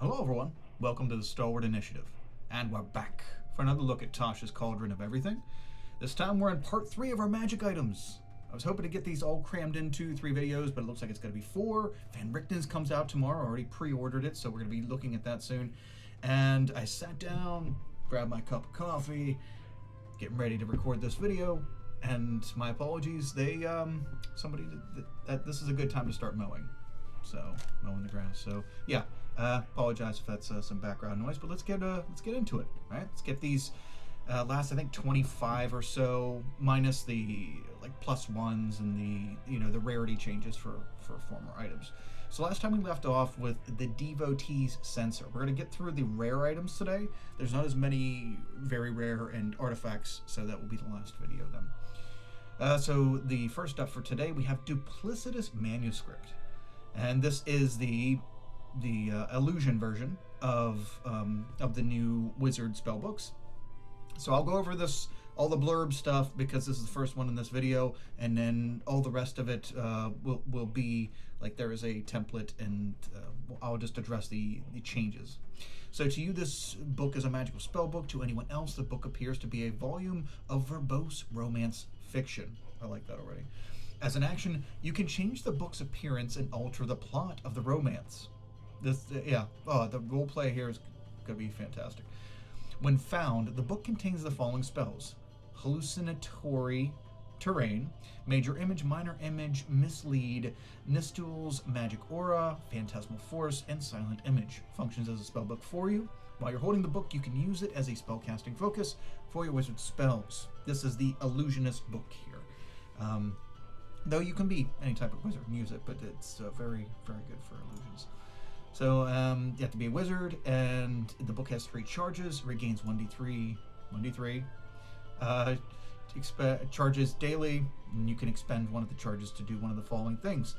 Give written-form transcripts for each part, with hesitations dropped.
Hello everyone, welcome to the Stalwart Initiative, and we're back for another look at Tasha's Cauldron of Everything. This time we're in part 3 of our magic items. I was hoping to get these all crammed into 3 videos, but it looks like it's going to be 4. Van Richten's comes out tomorrow, I already pre-ordered it, so we're going to be looking at that soon. And I sat down, grabbed my cup of coffee, getting ready to record this video, and my apologies, this is a good time to start mowing. So mowing the grass. So yeah, apologize if that's some background noise, but let's get into it. Right? Let's get these last I think 25 or so, minus the like +1s and the rarity changes for former items. So last time we left off with the Devotee's Censer. We're going to get through the rare items today. There's not as many very rare and artifacts, so that will be the last video then. So the first up for today, we have Duplicitous Manuscript. And this is the illusion version of the new Wizard Spellbooks. So I'll go over all the blurb stuff because this is the first one in this video, and then all the rest of it will be like there is a template, and I'll just address the changes. So to you, this book is a magical spellbook. To anyone else, the book appears to be a volume of verbose romance fiction. I like that already. As an action, you can change the book's appearance and alter the plot of the romance. The roleplay here is going to be fantastic. When found, the book contains the following spells: Hallucinatory Terrain, Major Image, Minor Image, Mislead, Nistul's Magic Aura, Phantasmal Force, and Silent Image. Functions as a spellbook for you. While you're holding the book, you can use it as a spellcasting focus for your wizard spells. This is the illusionist book here. Though you can be any type of wizard and use it, but it's very, very good for illusions. So you have to be a wizard, and the book has 3 charges, regains 1d3, charges daily, and you can expend one of the charges to do one of the following things.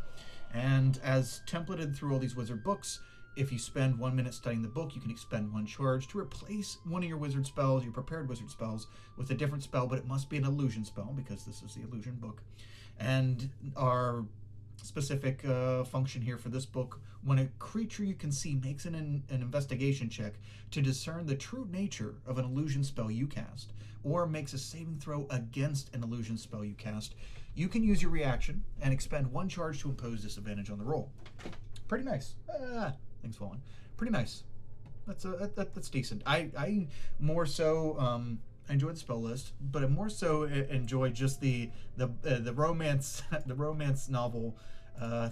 And as templated through all these wizard books, if you spend 1 minute studying the book, you can expend 1 charge to replace one of your wizard spells, your prepared wizard spells, with a different spell, but it must be an illusion spell because this is the illusion book. And our specific function here for this book: when a creature you can see makes an investigation check to discern the true nature of an illusion spell you cast, or makes a saving throw against an illusion spell you cast, you can use your reaction and expend 1 charge to impose disadvantage on the roll. Pretty nice. Things falling. Pretty nice. That's decent. I more so enjoy the spell list, but I more so enjoy just the romance the romance novel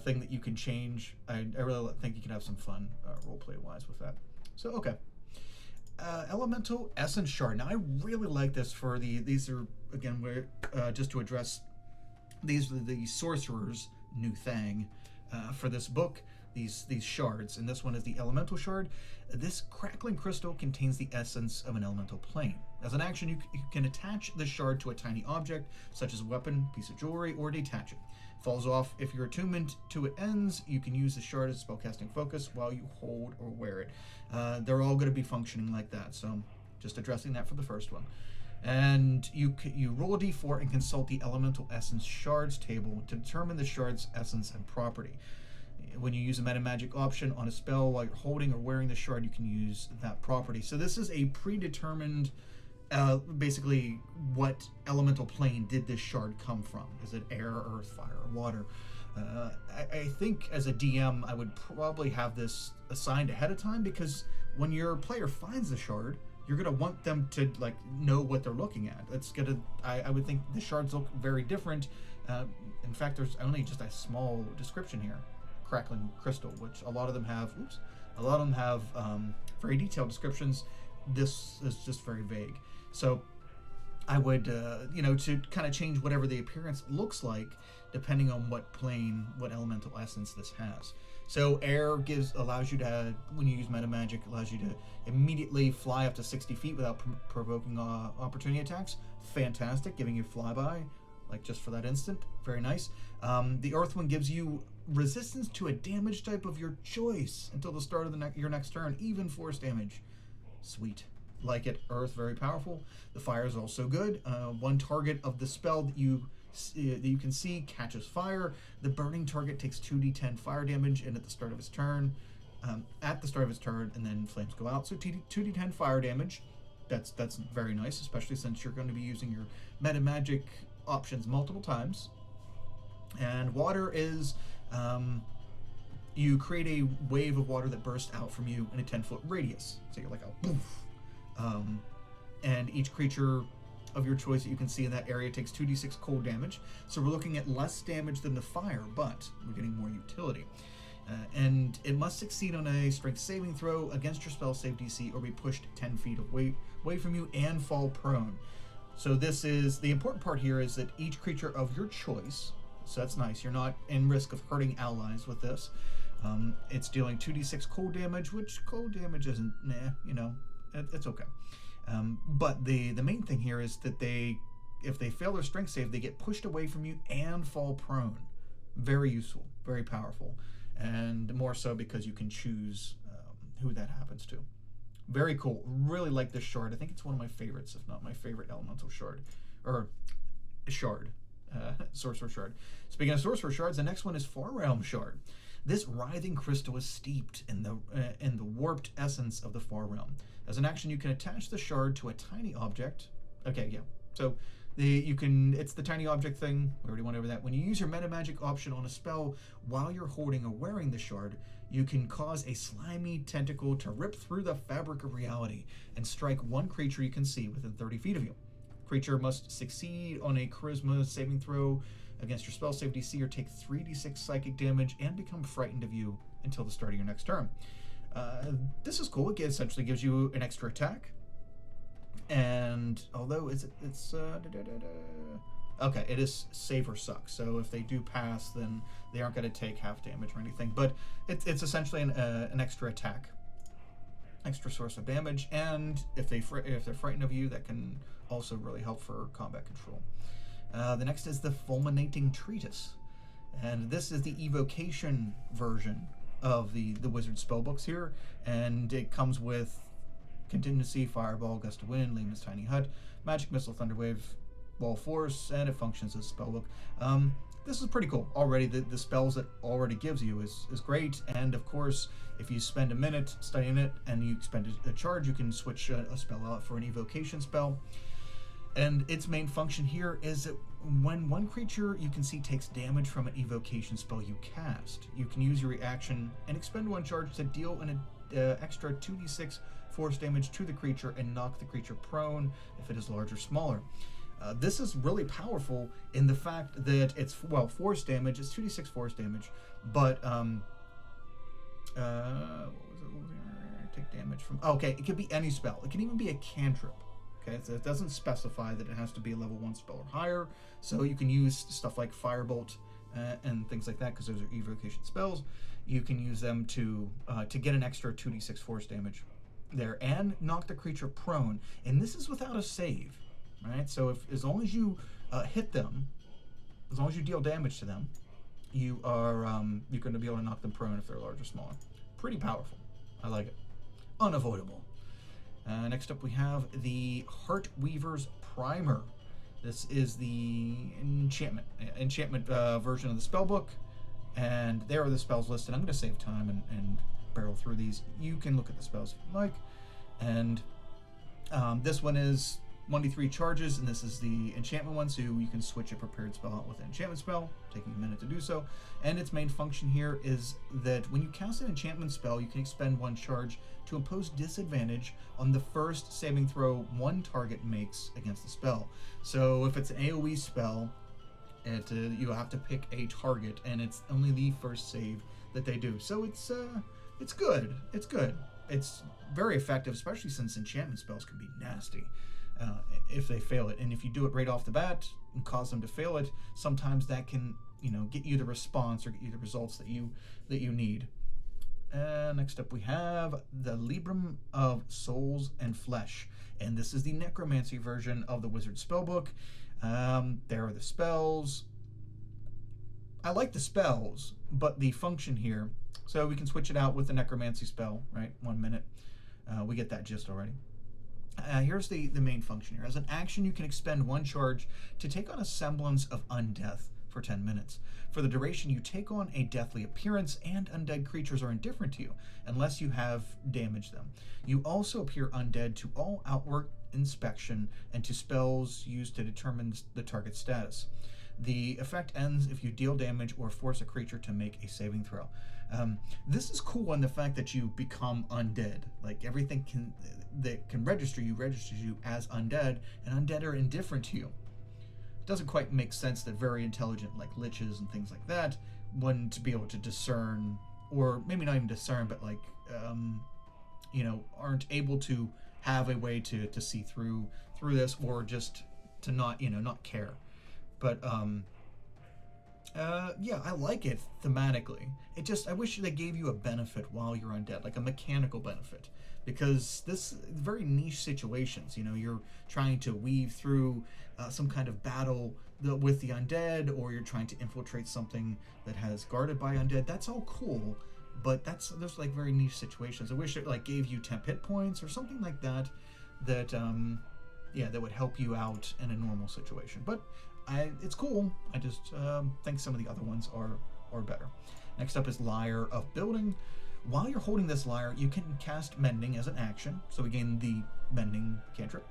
thing that you can change. I really think you can have some fun roleplay wise with that. So okay. Elemental Essence Shard. Now I really like this for these are again where just to address these are the Sorcerer's new thing for this book. These shards, and this one is the Elemental Shard. This crackling crystal contains the essence of an elemental plane. As an action, you can attach the shard to a tiny object, such as a weapon, piece of jewelry, or detach it. Falls off if your attunement to it ends. You can use the shard as a spellcasting focus while you hold or wear it. They're all going to be functioning like that, so just addressing that for the first one. And you roll a d4 and consult the Elemental Essence Shards table to determine the shard's essence and property. When you use a meta magic option on a spell while you're holding or wearing the shard, you can use that property. So this is a predetermined, basically, what elemental plane did this shard come from? Is it air, earth, fire, or water? I think as a DM, I would probably have this assigned ahead of time, because when your player finds the shard, you're gonna want them to like know what they're looking at. It's gonna. I would think the shards look very different. In fact, there's only just a small description here. Crackling crystal, which a lot of them have very detailed descriptions. This is just very vague. So I would to kind of change whatever the appearance looks like depending on what plane, what elemental essence this has. So air allows you to, when you use meta magic, allows you to immediately fly up to 60 feet without provoking opportunity attacks. Fantastic, giving you flyby, like just for that instant. Very nice. The earth one gives you resistance to a damage type of your choice until the start of your next turn, even force damage. Sweet. Like it. Earth, very powerful. The fire is also good. One target of the spell that you can see catches fire. The burning target takes 2d10 fire damage, and at the start of his turn, at the start of its turn, and then flames go out. So 2d10 fire damage. That's very nice, especially since you're going to be using your meta magic options multiple times. And water is, you create a wave of water that bursts out from you in a 10-foot radius. So you're like a boof. And each creature of your choice that you can see in that area takes 2d6 cold damage. So we're looking at less damage than the fire, but we're getting more utility. And it must succeed on a strength saving throw against your spell save DC or be pushed 10 feet away from you and fall prone. So this is, the important part here is that each creature of your choice, so that's nice, you're not in risk of hurting allies with this. It's dealing 2d6 cold damage, which cold damage isn't, it's okay. But the main thing here is that if they fail their strength save, they get pushed away from you and fall prone. Very useful, very powerful. And more so because you can choose who that happens to. Very cool. Really like this shard. I think it's one of my favorites, if not my favorite elemental shard. Or shard. Sorcerer shard. Speaking of sorcerer shards, the next one is Far Realm shard. This writhing crystal is steeped in the warped essence of the Far Realm. As an action, you can attach the shard to a tiny object. Okay, yeah. So it's the tiny object thing. We already went over that. When you use your meta magic option on a spell while you're holding or wearing the shard, you can cause a slimy tentacle to rip through the fabric of reality and strike one creature you can see within 30 feet of you. Creature must succeed on a charisma saving throw against your spell save DC or take 3d6 psychic damage and become frightened of you until the start of your next turn. This is cool. It essentially gives you an extra attack. And although okay, it is save or suck. So if they do pass, then they aren't going to take half damage or anything. But it's essentially an extra attack, extra source of damage. And if they're frightened of you, that can also really help for combat control. The next is the Fulminating treatise, and this is the evocation version of the Wizard Spellbooks here, and it comes with Contingency, Fireball, Gust of Wind, Layman's Tiny Hut, Magic Missile, Thunderwave, Wall Force, and it functions as a spellbook. This is pretty cool. Already, the spells it already gives you is great, and of course, if you spend a minute studying it and you spend a charge, you can switch a spell out for an evocation spell. And its main function here is that when one creature you can see takes damage from an evocation spell you cast, you can use your reaction and expend one charge to deal an extra 2d6 force damage to the creature and knock the creature prone if it is large or smaller. This is really powerful in the fact that it's, force damage, it's 2d6 force damage, but, take damage from, okay, it could be any spell. It can even be a cantrip. Okay, so it doesn't specify that it has to be a level 1 spell or higher, so you can use stuff like Firebolt and things like that, because those are evocation spells. You can use them to get an extra 2d6 force damage there, and knock the creature prone, and this is without a save, right? So as long as you hit them, as long as you deal damage to them, you are you're going to be able to knock them prone if they're large or smaller. Pretty powerful. I like it. Unavoidable. Next up we have the Heartweaver's Primer. This is the enchantment version of the spellbook, and there are the spells listed. I'm going to save time and barrel through these. You can look at the spells if you like. And this one is 1d3 charges, and this is the enchantment one, so you can switch a prepared spell out with an enchantment spell, taking a minute to do so. And its main function here is that when you cast an enchantment spell, you can expend one charge to impose disadvantage on the first saving throw one target makes against the spell. So if it's an AoE spell, you have to pick a target, and it's only the first save that they do. So it's good. It's good. It's very effective, especially since enchantment spells can be nasty if they fail it. And if you do it right off the bat and cause them to fail it, sometimes that can, get you the response or get you the results that you need. Next up we have the Libra of Souls and Flesh, and this is the necromancy version of the Wizard Spellbook. There are the spells. I like the spells, but the function here, so we can switch it out with the necromancy spell, right? 1 minute. We get that gist already. Here's the main function here. As an action, you can expend one charge to take on a semblance of undeath for 10 minutes. For the duration, you take on a deathly appearance, and undead creatures are indifferent to you, unless you have damaged them. You also appear undead to all outward inspection and to spells used to determine the target's status. The effect ends if you deal damage or force a creature to make a saving throw. This is cool in the fact that you become undead. Like, everything that can register you registers you as undead, and undead are indifferent to you. It doesn't quite make sense that very intelligent, like liches and things like that, wouldn't be able to discern, or maybe not even discern, but like, aren't able to have a way to see through this, or just to not care. But yeah, I like it thematically. I wish they gave you a benefit while you're undead, like a mechanical benefit, because this very niche situations. You're trying to weave through some kind of battle with the undead, or you're trying to infiltrate something that has guarded by undead. That's all cool, but there's like very niche situations. I wish it like gave you temp hit points or something like that. That would help you out in a normal situation. But it's cool. I just think some of the other ones are better. Next up is Lyre of Building. While you're holding this lyre, you can cast Mending as an action, so we gain the Mending cantrip.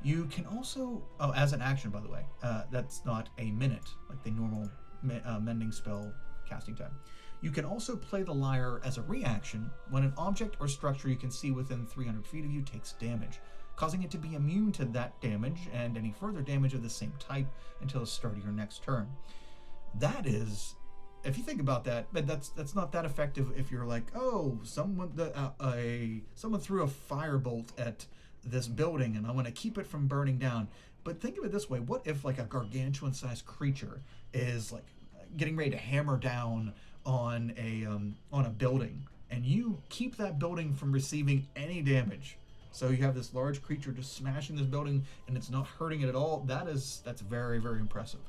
You can also, as an action, by the way, that's not a minute, like the normal Mending spell casting time. You can also play the lyre as a reaction when an object or structure you can see within 300 feet of you takes damage, causing it to be immune to that damage and any further damage of the same type until the start of your next turn. That is, if you think about that, but that's not that effective if you're like, oh, someone threw a firebolt at this building and I want to keep it from burning down. But think of it this way: what if like a gargantuan-sized creature is like getting ready to hammer down on a building, and you keep that building from receiving any damage? So you have this large creature just smashing this building, and it's not hurting it at all. That's very, very impressive.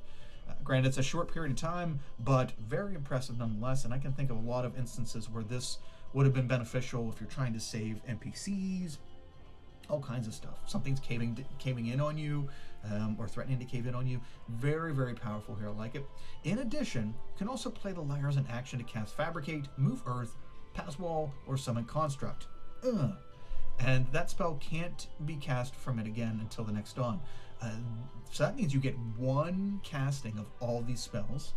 Granted, it's a short period of time, but very impressive nonetheless. And I can think of a lot of instances where this would have been beneficial if you're trying to save NPCs, all kinds of stuff. Something's caving in on you, or threatening to cave in on you. Very, very powerful here. I like it. In addition, you can also play the lyre as an action to cast Fabricate, Move Earth, Pass Wall, or Summon Construct. And that spell can't be cast from it again until the next dawn. So that means you get one casting of all these spells,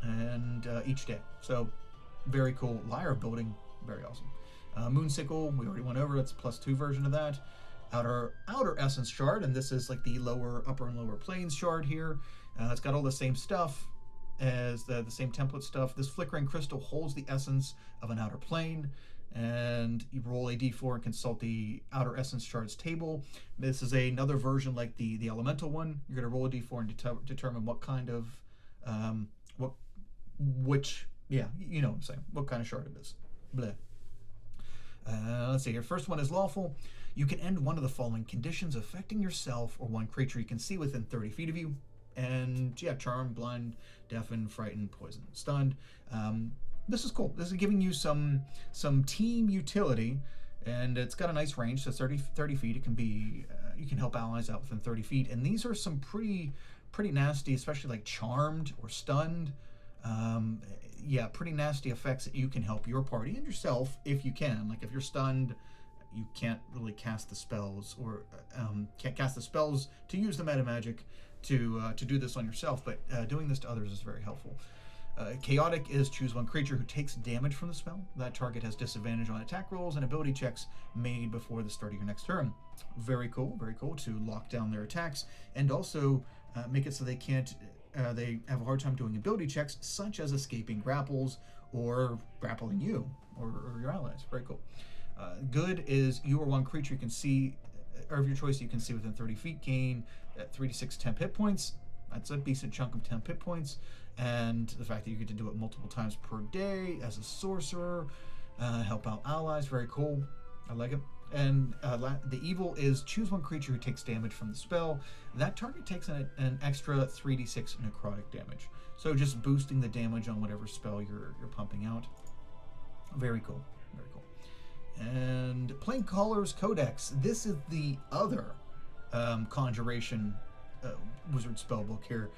and each day. So very cool. Lyre Building, very awesome. Moonsickle, we already went over. It's a +2 version of that. Outer Essence Shard, and this is like the upper and lower planes shard here. It's got all the same stuff as the same template stuff. This flickering crystal holds the essence of an outer plane, and you roll a d4 and consult the Outer Essence Shards table. This is another version like the elemental one. You're going to roll a d4 and determine what kind of you know what I'm saying, what kind of shard it is. Bleh. Let's see here. First one is lawful. You can end one of the following conditions affecting yourself or one creature you can see within 30 feet of you. And yeah, charm, blind, deafen, frighten, poison, stunned. This is cool. This is giving you some team utility, and it's got a nice range. So 30 feet. It can be you can help allies out within 30 feet, and these are some pretty nasty, especially like charmed or stunned. Yeah, pretty nasty effects that you can help your party and yourself if you can. Like if you're stunned, you can't really cast the spells, or can't cast the spells to use the meta magic to do this on yourself. But doing this to others is very helpful. Chaotic is choose one creature who takes damage from the spell. That target has disadvantage on attack rolls and ability checks made before the start of your next turn. Very cool to lock down their attacks, and also make it so they can't. They have a hard time doing ability checks, such as escaping grapples or grappling you or your allies. Very cool. Good is you or one creature you can see, or of your choice you can see within 30 feet, gain 3 to 6 temp hit points. That's a decent chunk of temp hit points. And the fact that you get to do it multiple times per day as a sorcerer, help out allies. Very cool. I like it. And the evil is choose one creature who takes damage from the spell. That target takes an extra 3d6 necrotic damage. So just boosting the damage on whatever spell you're pumping out. Very cool. Very cool. And Planecaller's Codex. This is the other Conjuration Wizard Spellbook here.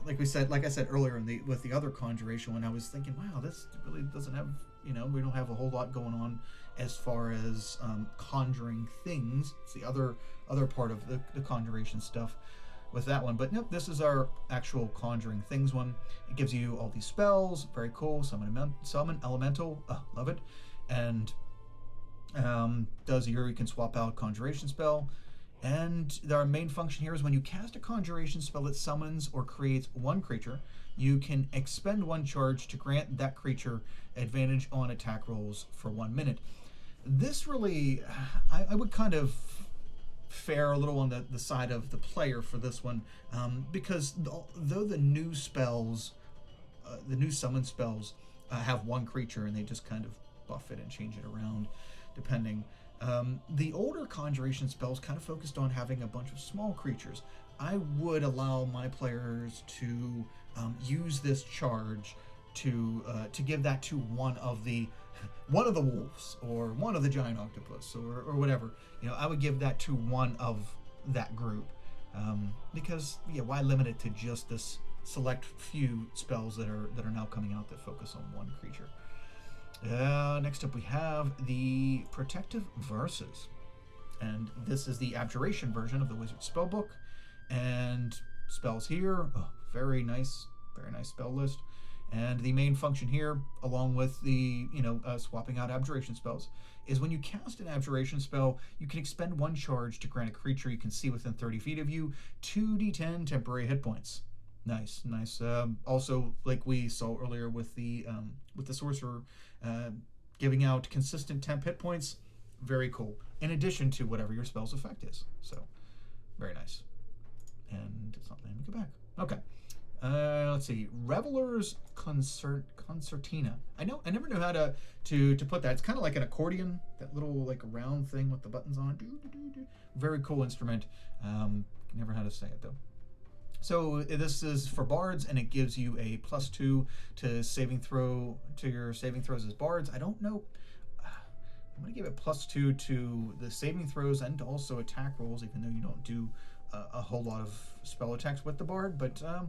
like I said earlier with the other conjuration one, I was thinking, wow, this really doesn't have, we don't have a whole lot going on as far as conjuring things. It's the other part of the conjuration stuff with that one. But nope, this is our actual conjuring things one. It gives you all these spells, very cool. Summon elemental, love it. And you can swap out conjuration spell. And our main function here is when you cast a conjuration spell that summons or creates one creature, you can expend one charge to grant that creature advantage on attack rolls for 1 minute. This really, I would kind of fare a little on the side of the player for this one, because though the new spells, the new summon spells have one creature and they just kind of buff it and change it around depending. The older conjuration spells kind of focused on having a bunch of small creatures. I would allow my players to use this charge to give that to one of the wolves or one of the giant octopus or whatever. I would give that to one of that group, because why limit it to just this select few spells that are now coming out that focus on one creature. Next up we have the Protective Verses, and this is the Abjuration version of the Wizard Spellbook, and spells here, very nice spell list. And the main function here, along with the swapping out abjuration spells, is when you cast an abjuration spell, you can expend one charge to grant a creature you can see within 30 feet of you 2d10 temporary hit points. Nice. Also, like we saw earlier with the Sorcerer, giving out consistent temp hit points, very cool. In addition to whatever your spell's effect is, so very nice. And it's not letting me go back. Okay. Let's see. Revellers Concertina. I never knew how to put that. It's kind of like an accordion, that little like round thing with the buttons on it. Very cool instrument. Never how to say it though. So this is for bards, and it gives you a +2 to your saving throws as bards. I don't know. I'm going to give it +2 to the saving throws and also attack rolls, even though you don't do a whole lot of spell attacks with the bard. But I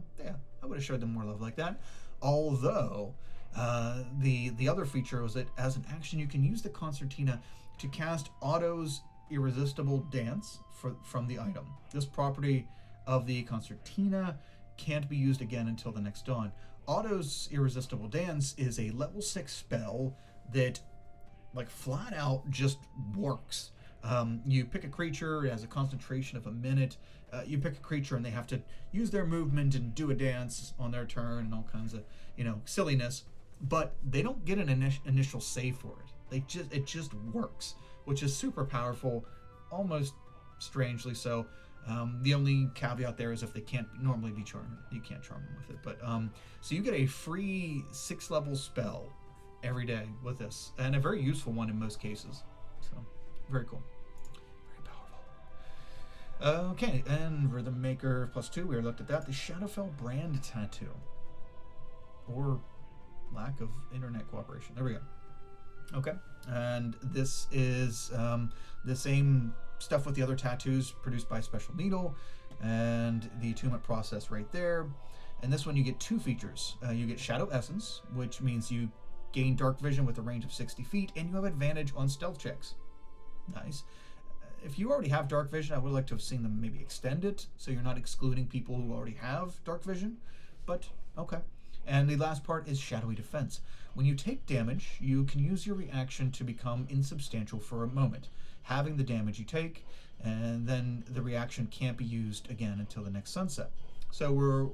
would have showed them more love like that. Although the other feature was that as an action, you can use the concertina to cast Otto's Irresistible Dance from the item. This property of the concertina can't be used again until the next dawn. Otto's Irresistible Dance is a level 6 spell that flat out just works. You pick a creature, it has a concentration of a minute. You pick a creature and they have to use their movement and do a dance on their turn and all kinds of silliness, but they don't get an initial save for it. It just works, which is super powerful, almost strangely so. The only caveat there is if they can't normally be charmed, you can't charm them with it. But so you get a free 6-level spell every day with this, and a very useful one in most cases. So very cool, very powerful. Okay, and Rhythm Maker +2. We already looked at that. The Shadowfell brand tattoo, or lack of internet cooperation. There we go. Okay, and this is the same stuff with the other tattoos produced by Special Needle, and the attunement process right there. And this one you get 2 features. You get Shadow Essence, which means you gain dark vision with a range of 60 feet, and you have advantage on stealth checks. Nice. If you already have dark vision, I would like to have seen them maybe extend it, so you're not excluding people who already have dark vision, but okay. And the last part is Shadowy Defense. When you take damage, you can use your reaction to become insubstantial for a moment, having the damage you take, and then the reaction can't be used again until the next sunset. So we're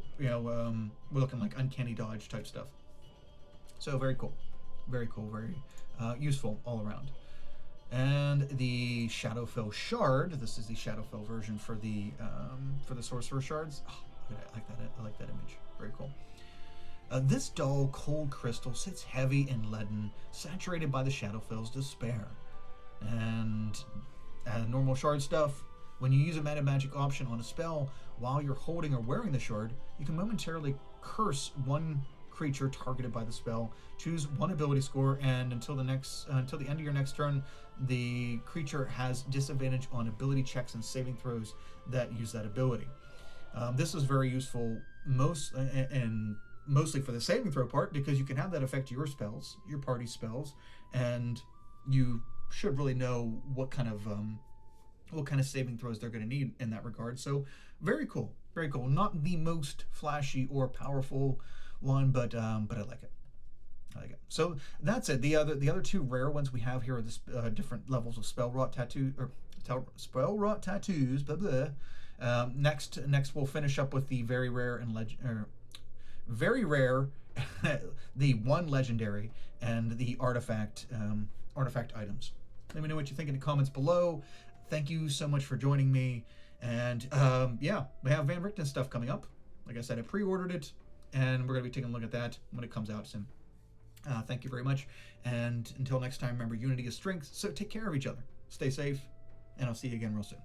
looking like uncanny dodge type stuff. So very cool, very useful all around. And the Shadowfell Shard. This is the Shadowfell version for the Sorcerer shards. Oh, I like that. I like that image. Very cool. This dull, cold crystal sits heavy and leaden, saturated by the Shadowfell's despair. And normal shard stuff, when you use a meta magic option on a spell while you're holding or wearing the shard, you can momentarily curse one creature targeted by the spell, choose one ability score, and until the end of your next turn, the creature has disadvantage on ability checks and saving throws that use that ability. This is very useful mostly for the saving throw part, because you can have that affect your spells, your party spells, and you should really know what kind of saving throws they're going to need in that regard. So very cool, very cool. Not the most flashy or powerful one, but I like it. I like it. So that's it. The other two rare ones we have here are the different levels of spell rot tattoo or spell rot tattoos. Blah blah. Next we'll finish up with the very rare and very rare, the one legendary, and the artifact items. Let me know what you think in the comments below. Thank you so much for joining me. And yeah, we have Van Richten stuff coming up. Like I said, I pre-ordered it, and we're going to be taking a look at that when it comes out soon. Thank you very much. And until next time, remember, unity is strength. So take care of each other. Stay safe, and I'll see you again real soon.